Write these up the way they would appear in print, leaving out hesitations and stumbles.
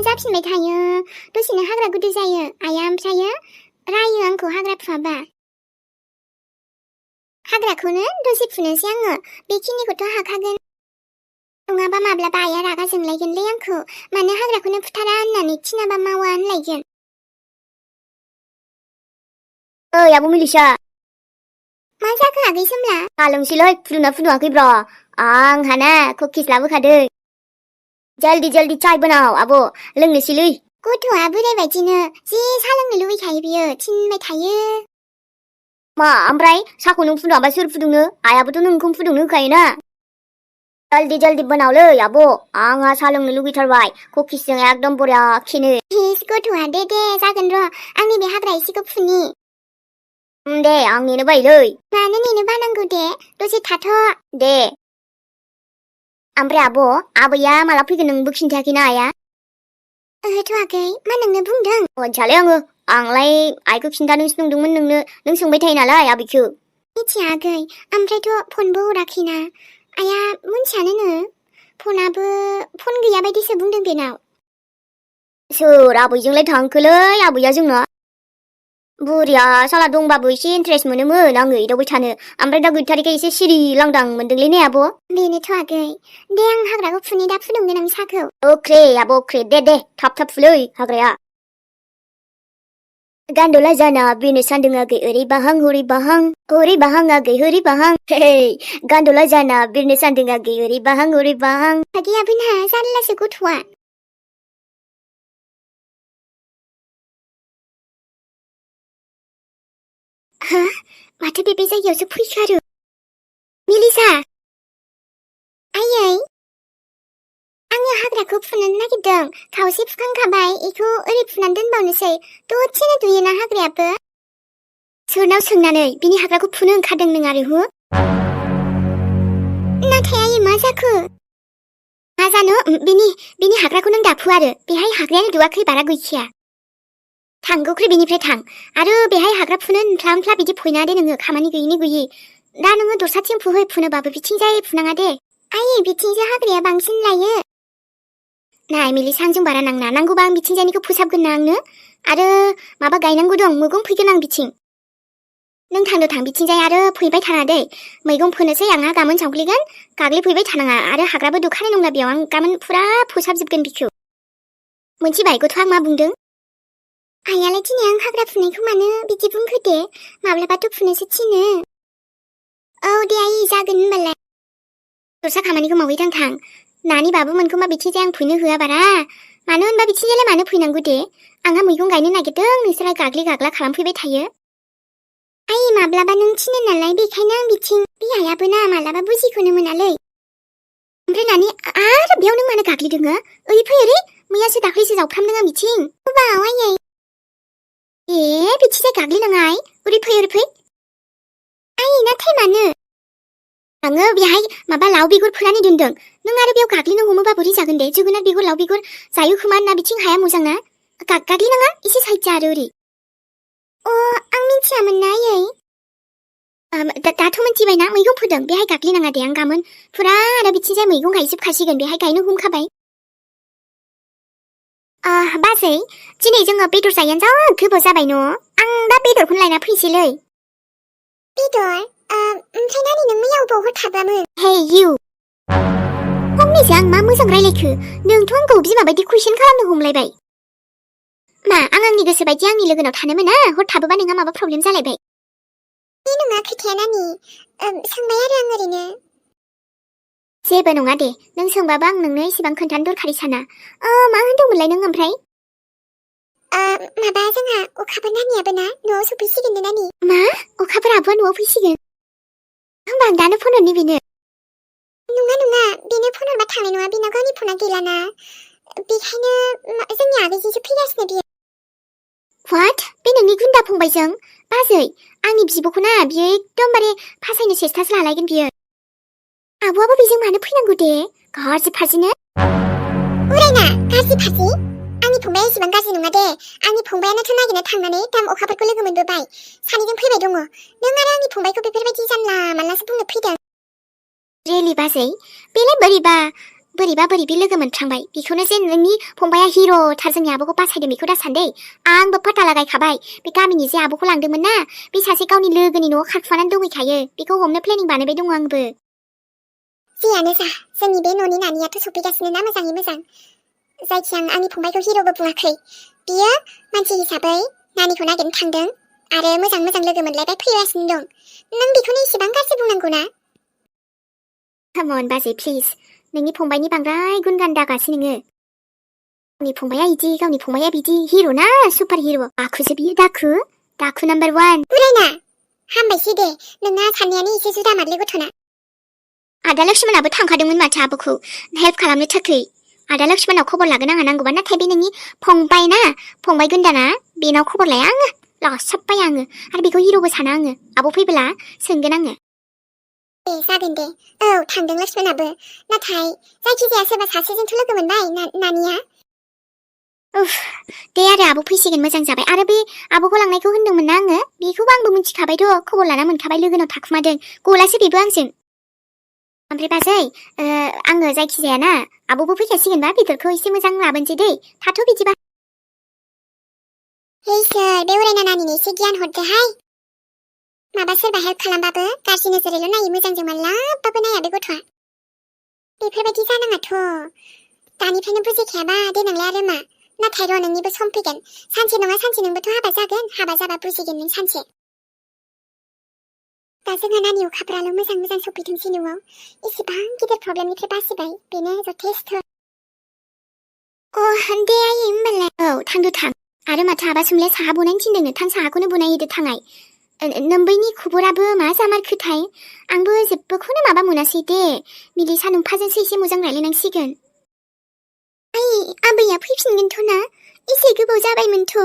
जाफिनबाय थायो दसेनो हाग्रा गुदु जायो आइया ओमफ्रायो रायो आंखौ हाग्रा फुवाबा हाग्राखौनो दसे फुनोसै आङो बेखिनिखौथ' हाखागोन नङाबा माब्लाबा आइया रागा जोंलायगोनलै आंखौ मानो हाग्राखौनो फुथारा होननानै थिनाबा मावा होनलायगोन ओइ आब' मिलिसा मा जाखो आगै सोमला साहा लोंसैलै फुदुंना फुदुङाखैब्रा आंहाना कुकिस लाबोखादों जल्दी जल्दी चाय बनाव आब' लोंनोसैलै गथ'आ बोराय बायदिनो जि साहा लोंनो लुबैखायो बियो थिनबाय थायो मा ओमफ्राय साहाखौ नों फुदुङाबा सोर फुदुंनो आइयाबोथ' नोंखौ फुदुंनो होखायोना जल्दी जल्दी बनावलै आब' आंहा साहा लोंनो लुगैथारबाय कुकिसजों एकदम बरियाखिनो हिस गथ'आ दे जागोन र' आंनि बे हाग्रा एसेखौ फुनि दे आं नेनो बायोलै मानो नेनो बानांगौ दे दसे थाथ' दे ओमफ्राय आब' आबैया माला फैगोन नोंबो खिन्थायाखैना आइया ओहोथ' आगै मा नोंनो बुंदों मोनथियालै आंलाय आइखौ खिन्थानोसो नंदोंमोन नोंनो नों सोंबाय थायो नालाय आबैखौ मिथिया आगै ओमफ्रायथ' फनबो हराखैना आइया मोनथियानोनो फन गैया बायदिसो बुंदों बेनाव सोर आबैजोंलाय थांखोलै आबैया जोंना बुरिया साला दंबाबो एसे इन्ट्रेस्ट मोनोमोन आङो एदावबाय थानो ओमफ्राय दा गैथारिखाय एसे सिरि लांदां मोनदोंलै ने आब' बेनोथ' आगै दे आं हाग्राखौ फुनि दा फुदुंगोन आं साहाखौ अख्रे आब' अख्रे दे थाब फुलै हाग्राया गान्दला जाना बेनो सान्दों आगै ओरै बाहां हरै बाहां आगै हरै बाहां हे गान्दला जाना बेनो सान्दों आगै ओरै बाहां आगैयाबो ना जारलासो गथ'आ हा माथो बे जायगायावसो फैखो आरो मिलिसा आयै आङो हाग्राखौ फुनो नागिरदों खावसे फुखांखाबाय बेखौ ओरै फुनानै दोनबावनोसै दसेनो दुयोना हाग्रायाबो सोरनाव सोंनानै बिनि हाग्राखौ फुनो ओंखारदों नों आरो हो नाथाय आयै मा जाखो मा जानो बिनि हाग्राखौ नों दाफु आरो बेहाय हाग्रायानो दुवाखै बारा गैखाया थां गोख्रै बेनिफ्राय थां आरो बेहाय हाग्रा फुनो होनफ्ला बिदि फैना दे नोङो खामानि गैयिनि गैयि दा नोङो दस्राथिं फुहै फुनोबाबो बिथिंजाय फुनाङा दे आयै बिथिंजाय हाग्राया बांसिन लायो नाय मिलि सांजों बारा नांना नांगौबा आं बिथिंजायनिखौ फोसाबगोन ना आंनो आरो माबा गायनांगौ दं मैगं फैगोन आं बिथिं नों थां बिथिंजाय आरो फैबाय थाना दै मैगं फोनोसै आंहा गामोन सावग्लिगोन गाग्लिफैबाय थानाङा आरो हाग्राबो दखानाय नंला बेयाव आं गामोन फुरा फोसाबजोबगोन बिखौ मोनथिबाय गथ'आ मा बुंदों आइयालाय दिनै आं हाग्रा फुनायखौ मानो बिदि बुंखो दे माब्लाबाथ' फुनोसो थिनो औ दे आयै जागोन होनबालाय दस्रा खामानिखौ मावहैथां थां नानि बाबुमोनखौ मा बिथिंजाय आं फैनो होआ बारा मानो होनबा बिथिंजायलाय मानो फैनांगौ दे आंहा मैगं गायनो नागिरदों नोंसोरा गाग्लि गाग्ला खालामफैबाय थायो आयै माब्लाबा नों थिनो नालाय बेखायनो आं बिथिं बे आइयाबो ना मालाबा बुजिखौनो मोनालै ओमफ्राय नानि आरो बेयाव नों मानो गाग्लिदों ओरै फै ओरै मैयासो दाख्लैसो जावफ्रामदों आं बिथिं बाव आयै बिथिंजाय गाग्लिनाङा ओरै फै आयै नाथाय मानो आङो बेहाय माबा लाव बिगुर फोनानै दोनदों नों आरो बेयाव गाग्लिनो हमोबा बोरै जागोन दे जोगोनार बिगुर लाव बिगुर जायो खोमा ना बिथिं हाया मोजां ना गाग्लिनाङा एसे साइड जा आरो ओरै आं मिथियामोन ना आयै दाथ' मिथिबायना मैगं फोदों बेहाय गाग्लिनाङा दे आं गामोन फुरा आरो बिथिंजाय मैगं गायजोबखासिगोन बेहाय गायनो हमखाबाय बाजै दिनै जोङो बेदर जायो जा गोबाव जाबाय न' आं दा बेदरखौनो लायना फैसैलै बेदर ओमफ्राय नानि नों मैया अबाव हर थाबामोन हे इउ फंनैसो आं मा मोजां रायलायखो नोंथ' आंखौ बिमा बायदि कुइसन खालामनो हमलायबाय मा आं आंनि गोसो बायदि आंनि लोगोनाव थानो मोना हर थाबोबा नोंहा माबा प्रब्लेम जालायबाय बे नङा खोथाया नानि सोंबाय आरो आं ओरैनो जेबो नङा दे नों सोंबाबो आं नोंनो एसेबां खोन्थानो दरखारि साना मा होनदोंमोनलाय नों ओमफ्राय माबा जोंहा अखाबो नानियाबो ना न'आव सफैसिगोन नानि मा अखाफोराबो न'आव फैसिगोन होमबा आं दानो फन हरनि बेनो नङा बेनो फन हरबा थांनाय नङा बेनाव गावनि फना गैलाना बेखायनो जोंनि आगैजोंसो फैगासिनो बियो व्हाट बे नोंनि गुन्दा फंबायजों बाजै आंनि बिब'खौ ना बियो एकदमबारे फासायनो सेस्तासो लालायगोन बियो आब'आबो बेजों मानो फैनांगौ दे गाज्रि फाजिनो उरायना गाज्रि फाजि आंनि फंबाया एसेबां गाज्रि नङा दे आंनि फंबायानोथ' नागिरनो थांनानै दाम अखाफोरखौ लोगो मोनबोबाय सानैजों फैबाय दङ नों आरो आंनि फंबायखौ बेफोरबायदि जानला मानलासो बुंनो फैदों रियेलि बाजै बेलाय बोरैबा बोरैबा बोरैबि लोगो मोनफ्लांबाय बेखौनो जे नोंनि फंबाया हिर'थार जोंनि आब'खौ बासायदों बेखौ दा सानदै आंबो फाथा लागायखाबाय बे गामिनि जे आब'खौ लांदोंमोन ना बे सासे गावनि लोगोनि न'आव खारखुमानानै दंहैखायो बेखौ हमनो प्लेनिं बानायबाय दङ आंबो जियानो जा जोंनि बे न'नि नानियाथ' सफैगासिनो ना मोजाङै मोजां जायखिया आं आंनि फंबायखौ हिर'बो बुङाखै बियो मानसि हिसाबै नानिखौ नागिरनो थांदों आरो मोजां मोजां लोगो मोनलायबाय फैगासिनो दं नों बेखौनो इसेबां गाज्रि बुंनांगौ ना कामन बाजै प्लिज नोंनि फंबायनि बांद्राय गुन गान दागासै नोङो गावनि फंबाया इदि गावनि फंबाया बिदि हिर' ना सुपार हिर' आखुसो बियो दाखु नाम्बार 1 बुरायना हामबायसै दे नोंना साननायानो एसे जुदा मारलै गथ'ना आदा लक्ष्मणाबो थांखादोंमोन माथो आब'खौ हेल्प खालामनो थाखाय आदा लक्ष्मणाव खबर लागोन आंहा नांगौबा नाथाय बे नोंनि फंबाय गुन्दाना बेनाव खबर लाया आङो लासाबबाय आङो आरो बेखौ हिर'बो साना आङो आब' फैबोला सोंगोन आङो दे जागोन दे औ थांदों लक्ष्मणाबो नाथाय जायखिजाया सोरबा सासेजोंथ' लोगो मोनबाय नानिया उफ दे आरो आब' फैसिगोन मोजां जाबाय आरो बे आब'खौ लांनायखौ होनदोंमोन ना आङो बेखौबो आंबो मिथिखाबायथ' खबर लाना मोनखाबाय लोगोनाव थाखुमादों गलासो बेबो आंजों ओमफ्राय बाजै आङो जायखिजाया ना आब'बो फैखासिगोनबा बेदरखौ एसे मोजां लाबोनोसै दै थाथ' बिदिबा हे इसोर बे उरायना नानिनो एसे गियान हरदोहाय माबा सोरबा हेल्प खालामबाबो गाज्रि नोजोरैल' नायो मोजांजों मालाबाबो नाया बे गथ'आ बेफोरबायदि जानाङाथ' दानिफ्रायनो बुजिखायाबा देनांलाय आरो मा नाथाय र' नोंनिबो सम फैगोन सानसे नङा सानसे नोंबोथ' हाबा जागोन हाबा जाबा बुजिगोन नों सानसे दा जोंहा नानि अखाफ्राल' मोजां मोजां सफैथोंसै न'आव इसेबां गिदिर प्रब्लेमनिफ्राय बासिबाय बेनो जथेस्थ' दे आयै होमबालाय औ थांदो थां आरो माथो आबा सोमलाया साहा बनायनो थिनदोंनो थां साहाखौनो बनायहैदो थाङाय नोम्बैनि खबराबो मा जामारखोथाय आंबो जेबोखौनो माबा मोनासै दे मिलिसा नोम्फाजोंसो एसे मोजां रायलायनांसिगोन आबैया फैफिनगोनथ' ना एसे गोबाव जाबायमोनथ'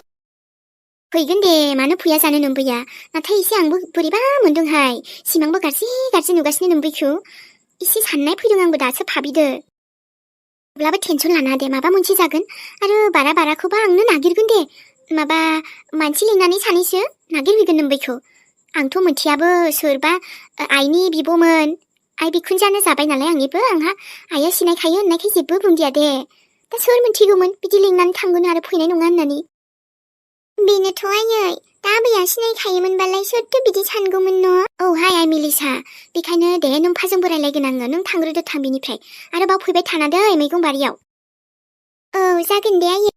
फैगोन दे मानो फैया जानो नोम्बैया नाथाय एसे आंबो बोरैबा मोनदोंहाय सिमांबो गाज्रि नुगासिनो नोम्बैखौ एसे साननाय फैदों आंबो दासो भाबिदो अब्लाबो टेनसन लाना दे माबा मोनसे जागोन आरो बाराखौबा आंनो नागिरगोन दे माबा मानसि लिंनानै सानैसो नागिरहैगोन नोम्बैखौ आंथ' मोनथियाबो सोरबा आइनि बिब'मोन आइ बिखुनजानो जाबाय नालाय आंनिबो आंहा आइया सिनायखायो होननायखाय जेबो बुंदिया दे दा सोर मोनथिगौमोन बिदि लिंनानै थांगोन आरो फैनाय नङा होननानै बेनोथ' आयै दा आबैया सिनायखायोमोनबालाय सोरथो बिदि सानगौमोन न' औ हाय आइ मिलिसा बेखायनो दे नोम्फाजोंबो रायलायगोन आङो नों थांग्रोदो थां बिनिफ्राय आरो बाव फैबाय थाना दै मैगं बारियाव औ जागोन दे आयै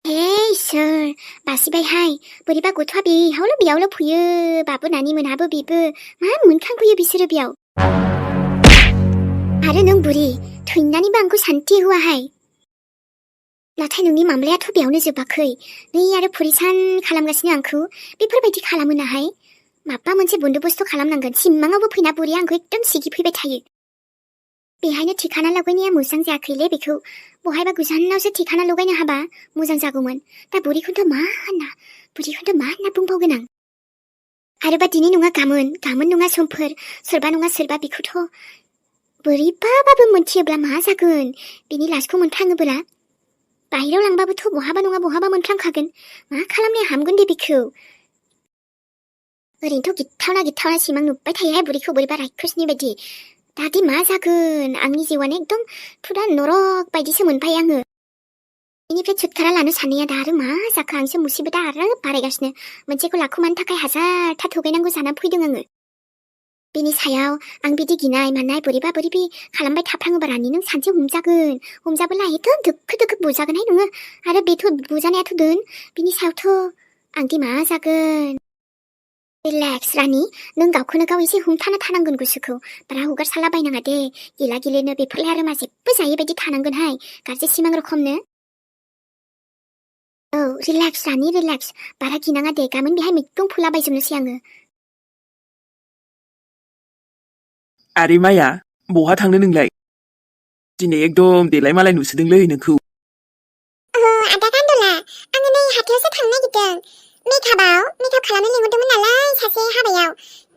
हे इसोर बासिबायहाय बोरैबा गथ'आ बेयावल' फैयो बाबु नानि मोनहाबो बेबो मा मोनखांफैयो बिसोरो बेयाव आरो नों बुरि थैनानैबो आंखौ सान्थि होआहाय नाथाय नोंनि मामलायाथ' बेयावनो जोबाखै नै आरो फरिसान खालामगासिनो आंखौ बेफोरबायदि खालामो नाहाय माबा मोनसे बन्दोबस्त खालामनांगोन सिमाङावबो फैना बुरिया आंखौ एकदम सिगिफैबाय थायो बेहायनो ठिखाना लगायनाया मोजां जायाखैले बेखौ बहायबा गोजानावसो ठिखाना लगायनो हाबा मोजां जागौमोन दा बुरिखौथ' मा होनना बुंबावगोन आं आरोबा दिनै नङा गामोन नङा समफोर सोरबा नङा सोरबा बेखौथ' बोरैबाबाबो मोनथियोब्ला मा जागोन बिनि लासखौ मोनफ्लाङोब्ला बाहेराव लांबाबोथ' बहाबा नङा बहाबा मोनफ्लांखागोन मा खालामनाया हामगोन दे बेखौ ओरैनोथ' गिथावना सिमां नुबाय थायोहाय बुरिखौ बोरैबा रायखसनि बायदि दादि मा जागोन आंनि जिउआनो एकदम फुरा नरक बायदिसो मोनबाय आङो बेनिफ्राय छुटकारा लानो साननाया दा आरो मा जाखो आंसो मुसिबता आरो बारायगासिनो मोनसेखौ लाखुमानो थाखाय हाजारथा थगायनांगौ जानानै फैदों आङो बेनि सायाव आं बिदि गिनाय मानाय बोरैबा बोरैबि खालामबाय थाफ्लाङोबा रानि नों सानसे हमजाबोला एथ' दोखो बुजागोनहाय नोङो आरो बेथ' बुजानायाथ' दोन बिनि सायावथ' आंदि मा जागोन रिलेक्स रानि नों गावखौनो गाव एसे हमथाना थानांगोन गोसोखौ बारा हगारसाला बायनाङा दे गिला गिलिनो बेफोरलाय आरो मा जेबो जायै बायदि थानांगोनहाय गाज्रि सिमां रोखोमनो औ रिलेक्स रानि रिलेक्स बारा गिनाङा दे गाबोन बेहाय मैगं फुला बायजोबनोसै आङो आरे माया बहा थांनो नोंलाय दिनै एकदम देलाय मालाय नुसोदोंलै नोंखौ आदा गान्दला आङो नै हाथायावसो थांनो नागिरदों मेकआप खालामनो लिंहरदोंमोन नालाय सासे हाबायाव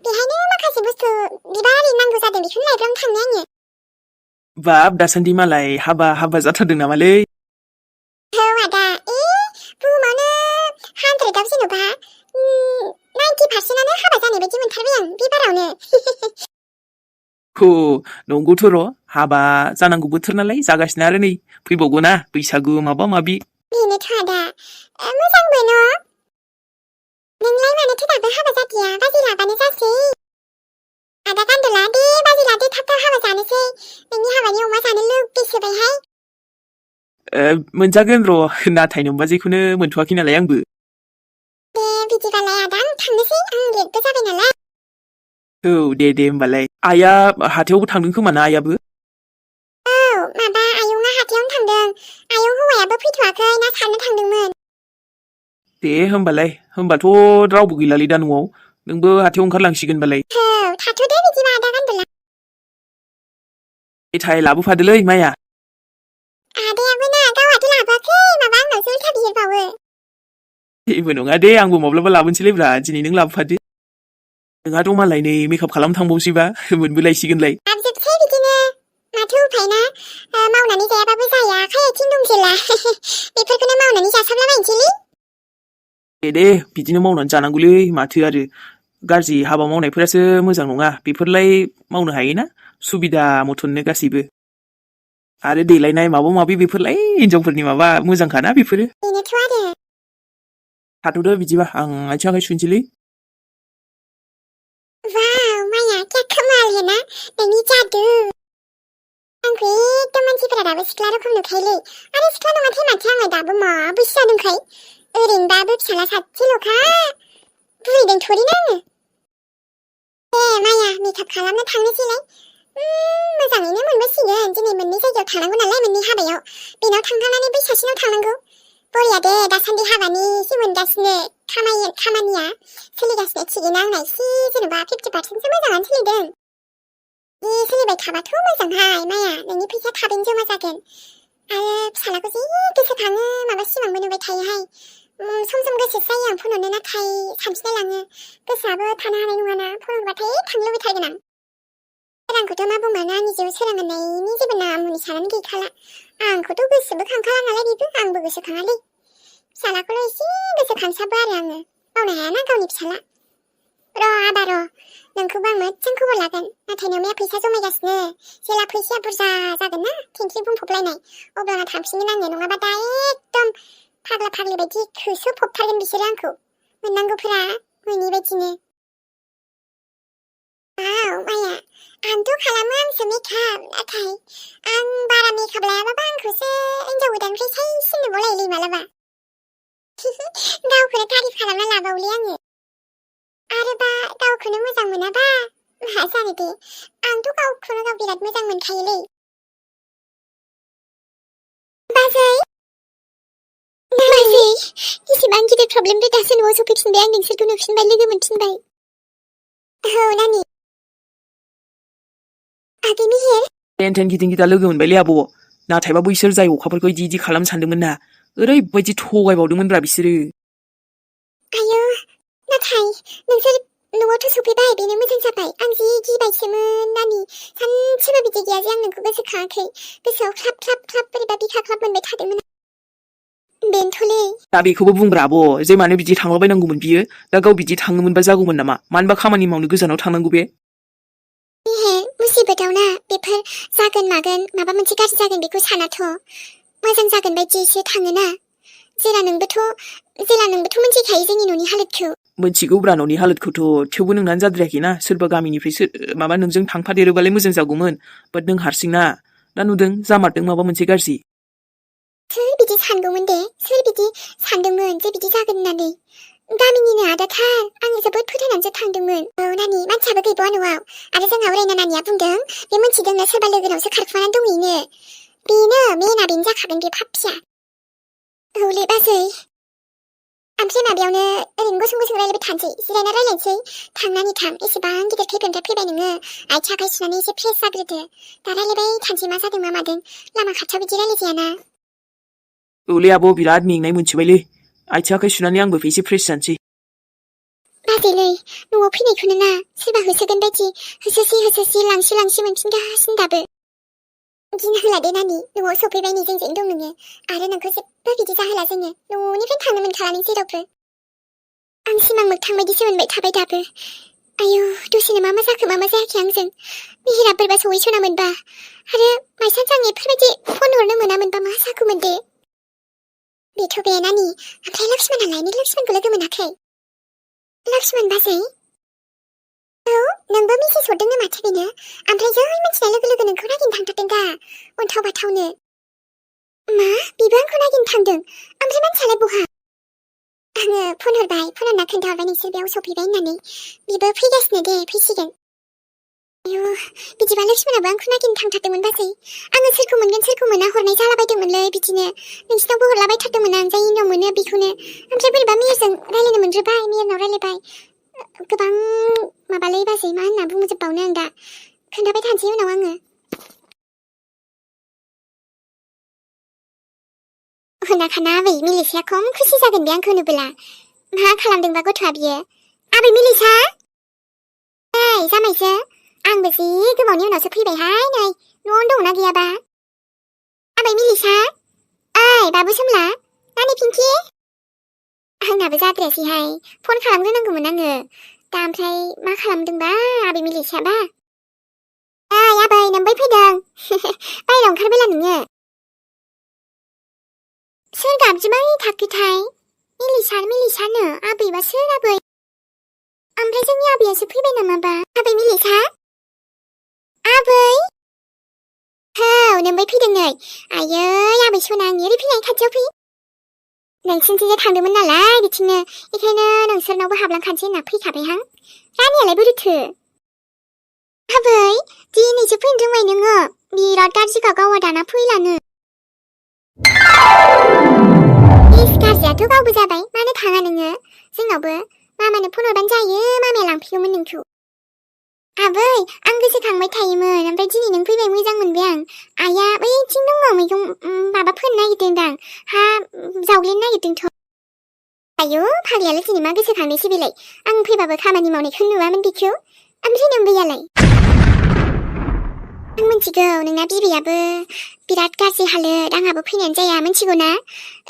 बेहायनो माखासे बुस्थु बिबार आरि नांगौ जादों बेखौनो लायब्रावनो थांनो आङो बाब दासान्दि मालाय हाबा जाथारदों नामालै औ आदा बुहुमावनो 100आव जेन'बा 90%आनो हाबा जानाय बायदि मोनथारबाय आं बे बारावनो नंगौथ' हाबा जानांगौ बोथोर नालाय जागासिनो आरो नै फैबावगोना बैसागु माबा माबि बेनोथ' आदा मोजांबो न' नोंलाय मानोथो दाबो हाबा जादिया बाजै लाबानो जासै आदा गान्दुला दे बाजै लादो थाब थाब हाबा जानोसै नोंनि हाबानि अमा जानो लुगैसोबायहाय मोनजागोन र' नाथाय नोमबाजैखौनो मोनथ'वाखै नालाय आंबो दे बिदिबालाय आदा आं थांनोसै आं लेटबो जाबाय नालाय औ दे होमबालाय आइया हाथायावबो थांदों खोमा ना आइयाबो औ माबा आयंआ हाथायावनो थांदों आयं हौवायाबो फैथ'वाखै ना सारनो थांदोंमोन दे होमबाथ' रावबो गैलालै दा न'आव नोंबो हाथायाव ओंखारलांसिगोनबालाय औ थाथ'दो बिदिबा आदा गान्दुला मेथाइ लाबोफादोलै माया आदायाबो ना गावहाथ' लाबोआखै माबा आंनावसो उल्था बिहरबावो जेबो नङा दे आंबो माब्लाबा लाबोनोसैलै ब्रा दिनै नों लाबोफादो नोंहाथ' मालाय नै मेकआप खालाम थांबावसैबा मोनबोलायसिगोनलाय लाबोजोबसै बिदिनो माथो उफाय ना मावनानै जायाबाबो जाया आखाइ आथिं दं जेला बेफोरखौनो मावनानै जासाबलाबायनोसैलै दे बिदिनो मावनानै जानांगौलै माथो आरो गाज्रि हाबा मावनायफोरासो मोजां नङा बेफोरलाय मावनो हायोना सुबिदा मथननो गासैबो आरो देलायनाय माबा माबि बेफोरलाय हिनजावफोरनि माबा मोजांखाना बेफोरो बेनोथ' आरो थाथ'दो बिदिबा आं आथिं आखाइ सुनोसैलै वाव माया क्या कमाल है ना नोंनि जादु आंखौ एकदम मानसिफोरा दाबो सिख्ला रोखोम नुखायोलै आरो सिख्ला नङाथाय माथो आंलाय दाबो मा बैसो जादोंखाय ओरैनोबाबो फिसाला सासेल'खा बुरैदों थ'रिना आङो दे माया मेकआप खालामनो थांनोसैलाय मोजाङैनो मोनबोसिगोन दिनै मोननै जायगायाव थांनांगौ नालाय मोननै हाबायाव बेनाव थांखांनानै बै सासेनाव थांनांगौ बरिया दे दासान्दि हाबानि एसे मोनगासिनो खामानिया सोलिगासिनो थिगैनो आंना एसे जेनेबा 50% मोजाङानो सोलिदों बे सोलिबाय थाबाथ' मोजांहाय माया नोंनि फैसाया थाबैनो जमा जागोन आरो फिसालाखौ जि गोसोखाङो माबा सिमांबो नुबाय थायोहाय सम सम गोसोसो जायो आं फन हरनो नाथाय सानफिनलाय लाङो गोसोआबो थानो हानाय नङाना फन हरबाथाय थांनो लुबैथारगोन आं सोरांखौथ' मा बुंबावनो आंनि जिउ सोरां होननायनि जेबो नाम मुनि सानानो गैखाला आंखौथ' गोसोबो खांखाला नालाय बेबो आंबो गोसोखाङालै फिसालाखौल' एसे गोसोखांसाबो आरो आङो बावनो हायाना गावनि फिसाला र' आदा र' नोंखौबो आं मोजां खबर लागोन नाथाय नोमाया फैसा जमायगासिनो जेला फैसाया बुरजा जागोन ना थिंख्लि बुंफबलायनाय अब्लाना थांफिनगोन आङो नङाबा दा एकदम फाग्ला फाग्लि बायदि होसोफबथारगोन बिसोरो आंखौ मोननांगौफोरा मोनि बायदिनो वाव माया आंथ' खालामो आंसो मेकआप नाथाय आं बारा मेकआप लायाबाबा आंखौसो हिनजाव गोदाननिफ्राय साइसिन नुबावलायोलै मालाबा गावखौनो तारिफ खालामना लाबावलै आङो आरोबा गावखौनो मोजां मोनाबा मा जानो दे आंथ' गावखौनो गाव बिराद मोजां मोनखायोलै बाजै इसेबां गिदिर प्रब्लेमनिफ्राय दासो न'आव सफैफिनबाय आं नोंसोरखौ नुफिनबाय लोगो मोनफिनबाय औ नानि आगै मेहेर टेन गिदिं गिदा लोगो मोनबायलै आब' नाथायबा बैसोर जाय अखाफोरखौ इदि खालामनो सानदोंमोन ना ओरैबायदि थगायबावदोंमोनब्रा बिसोरो आयौ नाथाय नोंसोर न'आवथ' सफैबाय बेनो मोजां जाबाय आं जि गिबायसोमोन नानि सानसेबो बिदि गैया जे आं नोंखौ गोसोखाङाखै गोसोआव ख्लाब ख्लाब ख्लाब बोरैबा बिखा ख्लाब मोनबाय थादोंमोन बेनोथ'लै दा बेखौबो बुंब्रा आब' जे मानो बिदि थांलाबायनांगौमोन बियो दा गाव बिदि थाङोमोनबा जागौमोन नामा मानोबा खामानि मावनो गोजानाव थांनांगौ बे मेहेर मुसिबतआवना बेफोर जागोन मागोन माबा मोनसे गाज्रि जागोन बेखौ सानाथ' मोजां जागोन बायदिसो थाङोना जेला नोंबोथ' मोनथिखायो जोंनि न'नि हालोदखौ मोनथिगौब्रा न'नि हालोदखौथ' थेवबो नोंनानो जाद्रायाखैना सोरबा गामिनिफ्राय माबा नोंजों थांफादेरोबालाय मोजां जागौमोन बाट नों हारसिंना दा नुदों जामारदों माबा मोनसे गाज्रि सोर बिदि सानगौमोन दे सोर बिदि सानदोंमोन जे बिदि जागोन होननानै गामिनिनो आदाथार आं जोबोद फोथायनानैसो थांदोंमोन औ नानि मानसियाबो गैबावा न'आव आरो जोंहा उरायना नानिया बुंदों बे मोनथिदोंनो सोरबा लोगोनावसो खारखुमानानै दंहैनो बेनो जाखागोन बे पापिया औलै बाजै ओमफ्राय माबायावनो ओरैनो गुसुं रायलायबाय थानोसै जिरायना रायलायनोसै थांनानै थां एसेबां गिदिर खैफोदनिफ्राय फैबाय नोङो आथिं आखाइ सुनानै एसे फ्रेस जाग्रोदो दा रायलायबाय थानोसै मा जादों मा मादों लामा खाथियाव बिदि रायलायजायाना औलै आब' बिराद मेंनाय मोनथिबायलै आथिं आखाइ सुनानै आंबो एसे फ्रेस जानोसै बाजैलै न'आव फैनायखौनो ना सोरबा होसोगोन बायदि होसोसि लांसि मोनफिनगासिनो दाबो गिना होला दे नानि न'आव सफैबाय नै जोंजों दं नोङो आरो नोंखौ जेबो बिदि जाहोला जोङो न'निफ्राय थांनो मोनखाला नों जेरावबो आं सिमां मोगथां बायदिसो मोनबाय थाबाय दाबो आयु दसेनो मा जाखो मा जायाखै आंजों मिहिरा बोरैबा सहैस'ना मोनबा आरो माइसान्स आं एफोरबायदि फन हरनो मोनामोनबा मा जागौमोन दे बेथ' बे नानि ओमफ्राय लक्ष्मणालाय नों लक्ष्मणखौ लोगो मोनाखै लक्ष्मण बाजै औ नोंबो मेसेज हरदोंनो माथो बेनो ओमफ्राय जों मिथिनाय लोगो लोगो नोंखौ नागिरनो थांथारदों दा अन्थाव बाथावनो मा बिबो आंखौ नागिरनो थांदों ओमफ्राय मानसियालाय बहा आङो फन हरबाय फन हरना खोन्थाहरबाय नोंसोर बेयाव सफैबाय होननानै बिबो फैगासिनो दे फैसिगोन आयु बिदिबा लक्ष्मणाबो आंखौ नागिरनो थांथारदोंमोन बाजै आङो सोरखौ मोनगोन सोरखौ मोना हरनाय जालाबायदोंमोनलै बिदिनो नोंसिनावबो हरलाबायथारदोंमोन आं जायनियाव मोनो बेखौनो ओमफ्राय बोरैबा मेहेरजों रायलायनो मोनजोब्बाय मेहेरनाव रायलायबाय गोबां माबालै बाजै मा होनना बुंजोबबावनो आं दा खोन्थाबाय थानोसै उनाव आङो होनाखाना आबै मिलिसाया खम खुसि जागोन बे आंखौ नुबोला मा खालामदोंबा गथ'आ बियो आबै मिलिसा ओइ जामायसो आंबो जि गोबावनि उनावसो फैबायहाय नै न'आवनो दंना गैयाबा आबै मिलिसा ओइ बाबु सोमला नानि पिंकि आंनाबो जाद्रायासैहाय फन खालामग्रोनांगौमोन आङो दा ओमफ्राय मा खालामदोंबा आबै मिलिसायाबा ओइ आबै नोंबो फैदों बायहेरायाव ओंखारबोला नोङो सोर गाबज्रिबाय थाखोथाय मिलिसानो आबैबा सोर आबै ओमफ्राय जोंनि आबैयासो फैबाय नामाबा आबै मिलिसा आबै औ नोंबो फैदों नै आयै आबै सना आंनि ओरै फैनाय खाथियाव फै नोंसिनिथिंजाय थांदोंमोन नालाय बिथिंनो बेखायनो नोंसोरनावबो हाबलांखानोसै होनना फैखाबायहां रानियालाय बोरैथो आबै दिनैसो फैनो रोंबाय नोङो बिराद गाज्रिखा गावा दाना फैलानो इस गाज्रियाथ' गावबो जाबाय मानो थाङा नोङो जोंनावबो मामानो फन हरबानो जायो मामाया लांफैगौमोन नोंखौ आबै आं गोसोखांबाय थायोमोन ओमफ्राय दिनै नों फैबाय मोजां मोनबाय आं आइया बैथिं दङ मैगं माबा फोनो नागिरदोंदां हा जावग्लिनो नागिरदोंथ' आयौ फाग्लियालाय दिनै मा गोसोखांनोसै बेलाय आं फैबाबो खामानि मावनायखौ नुवामोन बेखौ ओमफ्राय नोंबैयालाय आं मिथिगौ नोंना बिबैयाबो बिराद गाज्रि हालोद आंहाबो फैनायानो जाया मिथिगौ ना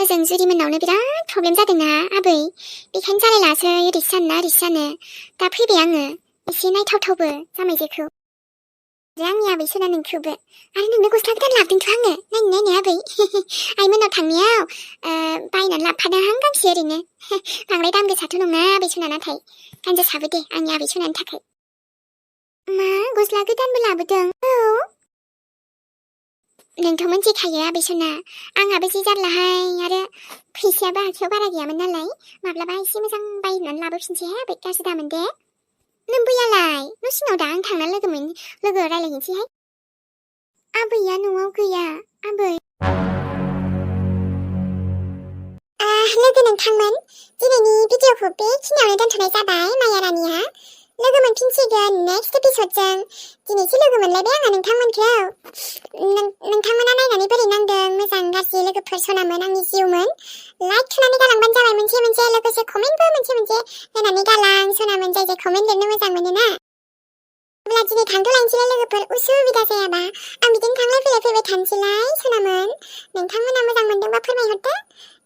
ओजों जुरिमोननावनो बिराद प्रब्लेम जादोंना आबै बेखायनो जालायलासै ओरैसो जानो दा फैबाय आङो एसे नायथावथावबो जामायजोखौ आंनि आबै सना नोंखौबो आरो नोंनो गस्ला गोदान लाबोदोंथ' आङो नायनो आबै आइमोननाव थांनायाव बायनानै लाबोफादोंहां गांसे ओरैनो बांद्राय दाम गोसाथ' नङा आबै सना नाथाय गानजासाबो दे आंनि आबै सनानि थाखाय मा गस्ला गोदानबो लाबोदों औ नोंथ' मिथिखायो आबै सना आंहाबो जि जारलाहाय आरो फैसायाबो आखायाव बारा गैयामोन नालाय माब्लाबा एसे मोजां बायनानै लाबोफिनसैहाय आबै गाज्रि दामोन दे नोंबैयालाय न' सिङाव दा आं थांना लोगो रायलायहैनोसैहाय आबैया न'आव गैया आबै लोगो नोंथांमोन दिनैनि भिडिअखौ बेखिनियावनो दोनथ'नाय जाबाय माया रानिया लोगो मोनफिनसिगोन नेक्स्ट एपिसडजों दिनैसो लोगो मोनलायबाय आङो नोंथांमोनखौ नोंथांमोना नायनानै बोरै नांदों मोजां गाज्रि लोगोफोर सनामोन आंनि जिउमोन लाइक थुनानै गालांबानो जाबाय मोनसे लोगोसे कमेन्टबो मोनसे होनानै गालां सनामोन जाय कमेन्ट लिरनो मोजां मोनो ना अब्ला दिनै थांथ'लायनोसैलाय लोगोफोर उसुबिदा जायाबा आं बिदिनो थांलाय फैलाय थानोसैलाय सनामोन नोंथांमोना मोजां मोनदोंबा फोरमायहरदो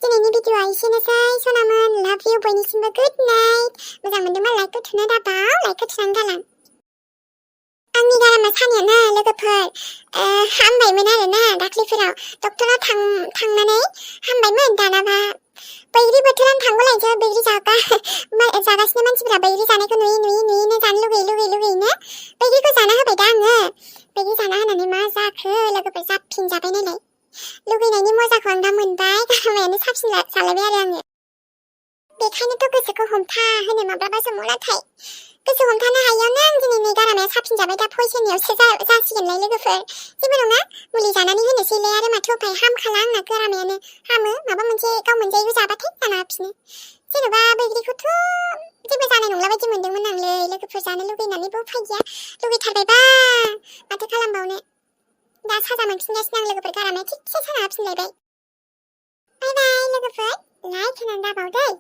दिनैनि भिडिअआ एसेनोसै सनामोन लाभ इउ बयनिसिमबो गुड नाइट मोजां मोनदोंबा लाइकखौ थुनो दाबाव लाइकखौ थुनानै गालां आंनि गारामा सानायाना लोगोफोर हामबायमोन आरोना दाख्लैफोराव डक्टराव थांनानै हामबायमोन दानाबा बैग्रि बोथोरानो थांगौलायसो बैग्रि जागासिनो मानसिफोरा बैग्रि जानायखौ नुयैनो जानो लुगैनो बैग्रिखौ जाना होबाय दा आङो बैग्रि जाना होनानै मा जाखो लोगोफोर जाफिनजाबाय नालाय लुगैनायनि मजाखौ आं दा मोनबाय गारामायानो साबसिन जालायबाय आरो आङो बेखायनोथ' गोसोखौ हमथा होनो माब्लाबा समाव नाथाय गोसो हमथानो हायियावनो आं दिनै नै गारामाया साबसिन जाबाय दा पयसननियावसो जासिगोनलाय लोगोफोर जेबो नङा मुलि जानानै होनोसैलाय आरो माथो उफाय हामखाला आंना गारामायानो हामो माबा मोनसे गाव मोनजायैबो जाबाथाय जाना होफिनो जेन'बा बैग्रिखौथ' जेबो जानाय नंला बायदि मोनदोंमोन आंलै लोगोफोर जानो लुगैनानैबो उफाय गैया लुगैथारबायबा माथो खालामबावनो दा साजा मोनफिनगासिनो आं लोगोफोर गारामाया थिगसे साना होफिनलायबाय बाय बाय लोगोफोर लाइक होनानै दाबाव दै